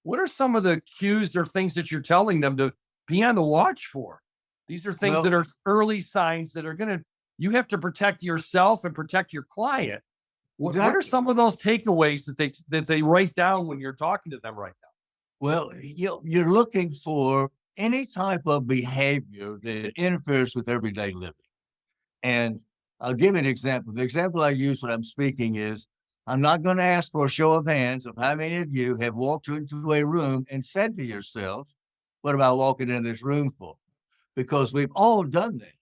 what are some of the cues or things that you're telling them to be on the watch for? These are things that Well, are early signs that are going to, you have to protect yourself and protect your client. What are exactly. some of those takeaways that they write down when you're talking to them right now? Well, you're looking for any type of behavior that interferes with everyday living. And I'll give you an example. The example I use when I'm speaking is I'm not going to ask for a show of hands of how many of you have walked into a room and said to yourselves, what about walking in this room for? Because we've all done that.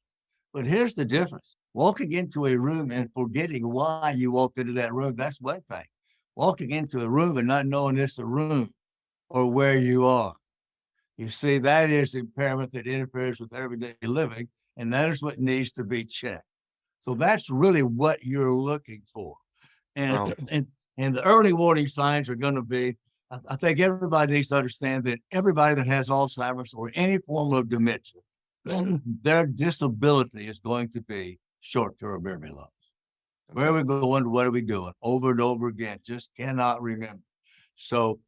But here's the difference. Walking into a room and forgetting why you walked into that room, that's one thing. Walking into a room and not knowing it's a room or where you are. You see, that is impairment that interferes with everyday living, and that is what needs to be checked. So that's really what you're looking for. And Wow. and the early warning signs are going to be, I think everybody needs to understand that everybody that has Alzheimer's or any form of dementia, their disability is going to be short-term memory loss. Where are we going? What are we doing? Over and over again. Just cannot remember. So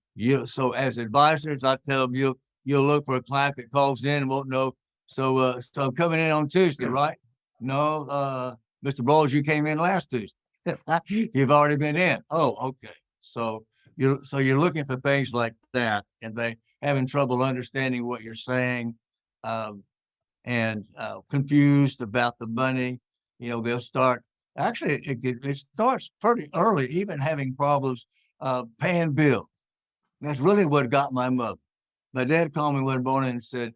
so as advisors, I tell them you'll look for a client that calls in and won't know. So I'm coming in on Tuesday, right? No, Mr. Bowles, you came in last Tuesday. You've already been in. Oh, okay. So you're looking for things like that, and they having trouble understanding what you're saying, um, and confused about the money. They'll start. Actually, it starts pretty early, even having problems paying bills. That's really what got my mother. My dad called me one morning and said,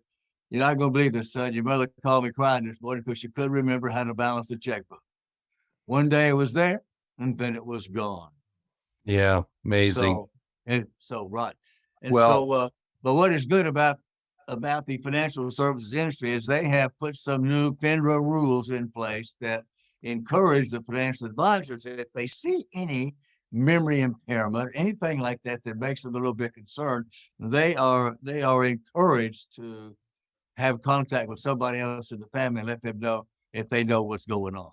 "You're not going to believe this, son. Your mother called me crying this morning because she couldn't remember how to balance the checkbook. One day it was there, and then it was gone." Yeah, amazing. So, and so right, and Well, so, but what is good about the financial services industry is they have put some new FINRA rules in place that encourage the financial advisors that if they see any memory impairment, anything like that that makes them a little bit concerned, they are encouraged to have contact with somebody else in the family and let them know if they know what's going on.